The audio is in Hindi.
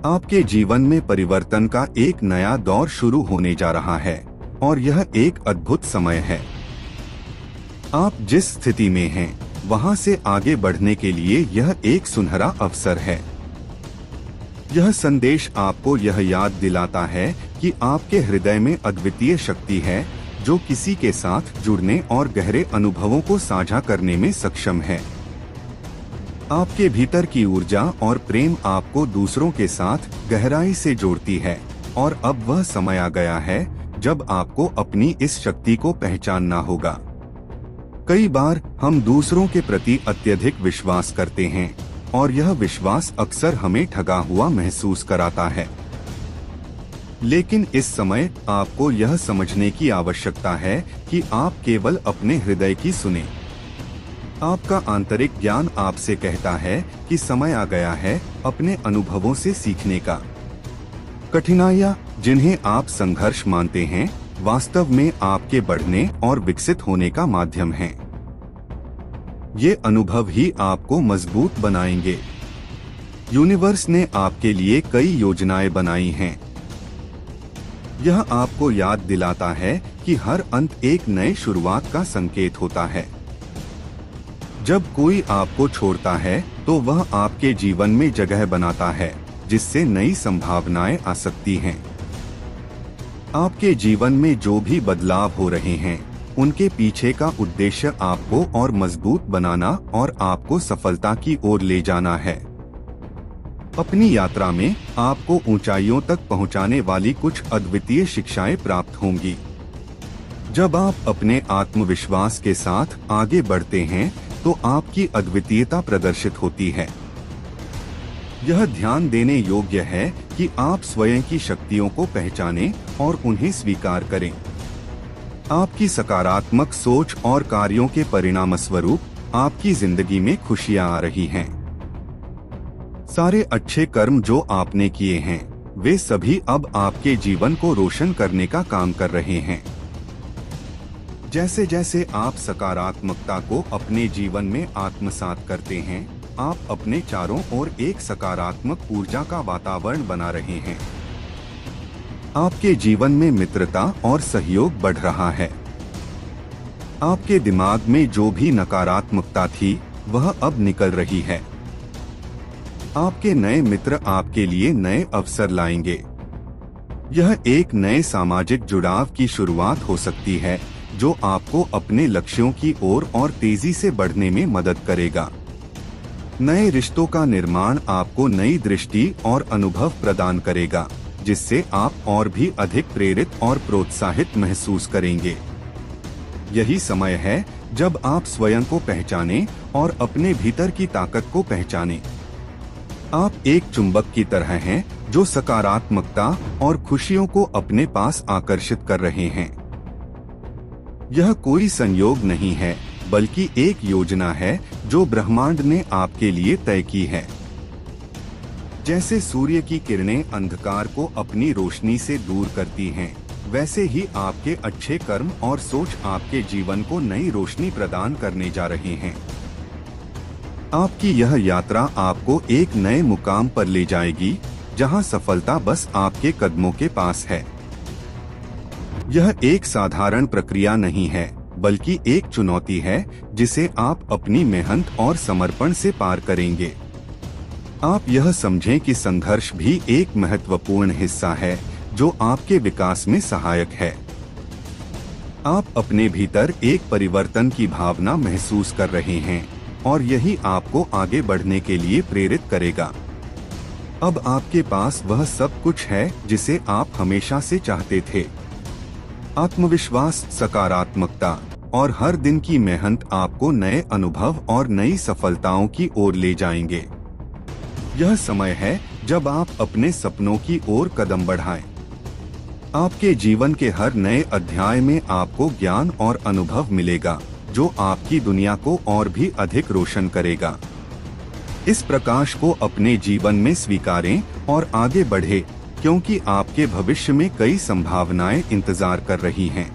आपके जीवन में परिवर्तन का एक नया दौर शुरू होने जा रहा है और यह एक अद्भुत समय है। आप जिस स्थिति में हैं, वहां से आगे बढ़ने के लिए यह एक सुनहरा अवसर है। यह संदेश आपको यह याद दिलाता है कि आपके हृदय में अद्वितीय शक्ति है जो किसी के साथ जुड़ने और गहरे अनुभवों को साझा करने में सक्षम है। आपके भीतर की ऊर्जा और प्रेम आपको दूसरों के साथ गहराई से जोड़ती है और अब वह समय आ गया है जब आपको अपनी इस शक्ति को पहचानना होगा। कई बार हम दूसरों के प्रति अत्यधिक विश्वास करते हैं और यह विश्वास अक्सर हमें ठगा हुआ महसूस कराता है। लेकिन इस समय आपको यह समझने की आवश्यकता है कि आप केवल अपने हृदय की सुने। आपका आंतरिक ज्ञान आपसे कहता है कि समय आ गया है अपने अनुभवों से सीखने का। कठिनाइयाँ, जिन्हें आप संघर्ष मानते हैं, वास्तव में आपके बढ़ने और विकसित होने का माध्यम हैं। ये अनुभव ही आपको मजबूत बनाएंगे। यूनिवर्स ने आपके लिए कई योजनाएं बनाई हैं। यह आपको याद दिलाता है कि हर अंत एक नए शुरुआत का संकेत होता है। जब कोई आपको छोड़ता है तो वह आपके जीवन में जगह बनाता है जिससे नई संभावनाएं आ सकती हैं। आपके जीवन में जो भी बदलाव हो रहे हैं, उनके पीछे का उद्देश्य आपको और मजबूत बनाना और आपको सफलता की ओर ले जाना है। अपनी यात्रा में आपको ऊंचाइयों तक पहुंचाने वाली कुछ अद्वितीय शिक्षाएं प्राप्त होंगी। जब आप अपने आत्मविश्वास के साथ आगे बढ़ते हैं तो आपकी अद्वितीयता प्रदर्शित होती है। यह ध्यान देने योग्य है कि आप स्वयं की शक्तियों को पहचानें और उन्हें स्वीकार करें। आपकी सकारात्मक सोच और कार्यों के परिणामस्वरूप आपकी जिंदगी में खुशियां आ रही हैं। सारे अच्छे कर्म जो आपने किए हैं, वे सभी अब आपके जीवन को रोशन करने का काम कर रहे हैं। जैसे जैसे आप सकारात्मकता को अपने जीवन में आत्मसात करते हैं, आप अपने चारों ओर एक सकारात्मक ऊर्जा का वातावरण बना रहे हैं। आपके जीवन में मित्रता और सहयोग बढ़ रहा है। आपके दिमाग में जो भी नकारात्मकता थी, वह अब निकल रही है। आपके नए मित्र आपके लिए नए अवसर लाएंगे। यह एक नए सामाजिक जुड़ाव की शुरुआत हो सकती है जो आपको अपने लक्ष्यों की ओर और तेजी से बढ़ने में मदद करेगा। नए रिश्तों का निर्माण आपको नई दृष्टि और अनुभव प्रदान करेगा, जिससे आप और भी अधिक प्रेरित और प्रोत्साहित महसूस करेंगे। यही समय है जब आप स्वयं को पहचानें और अपने भीतर की ताकत को पहचानें। आप एक चुंबक की तरह हैं जो सकारात्मकता और खुशियों को अपने पास आकर्षित कर रहे हैं। यह कोई संयोग नहीं है, बल्कि एक योजना है जो ब्रह्मांड ने आपके लिए तय की है। जैसे सूर्य की किरणें अंधकार को अपनी रोशनी से दूर करती हैं, वैसे ही आपके अच्छे कर्म और सोच आपके जीवन को नई रोशनी प्रदान करने जा रहे हैं। आपकी यह यात्रा आपको एक नए मुकाम पर ले जाएगी, जहां सफलता बस आपके कदमों के पास है। यह एक साधारण प्रक्रिया नहीं है, बल्कि एक चुनौती है जिसे आप अपनी मेहनत और समर्पण से पार करेंगे। आप यह समझें कि संघर्ष भी एक महत्वपूर्ण हिस्सा है जो आपके विकास में सहायक है। आप अपने भीतर एक परिवर्तन की भावना महसूस कर रहे हैं और यही आपको आगे बढ़ने के लिए प्रेरित करेगा। अब आपके पास वह सब कुछ है जिसे आप हमेशा से चाहते थे। आत्मविश्वास, सकारात्मकता और हर दिन की मेहनत आपको नए अनुभव और नई सफलताओं की ओर ले जाएंगे। यह समय है जब आप अपने सपनों की ओर कदम बढ़ाएं। आपके जीवन के हर नए अध्याय में आपको ज्ञान और अनुभव मिलेगा जो आपकी दुनिया को और भी अधिक रोशन करेगा। इस प्रकाश को अपने जीवन में स्वीकारें और आगे बढ़ें, क्योंकि आपके भविष्य में कई संभावनाएं इंतजार कर रही हैं।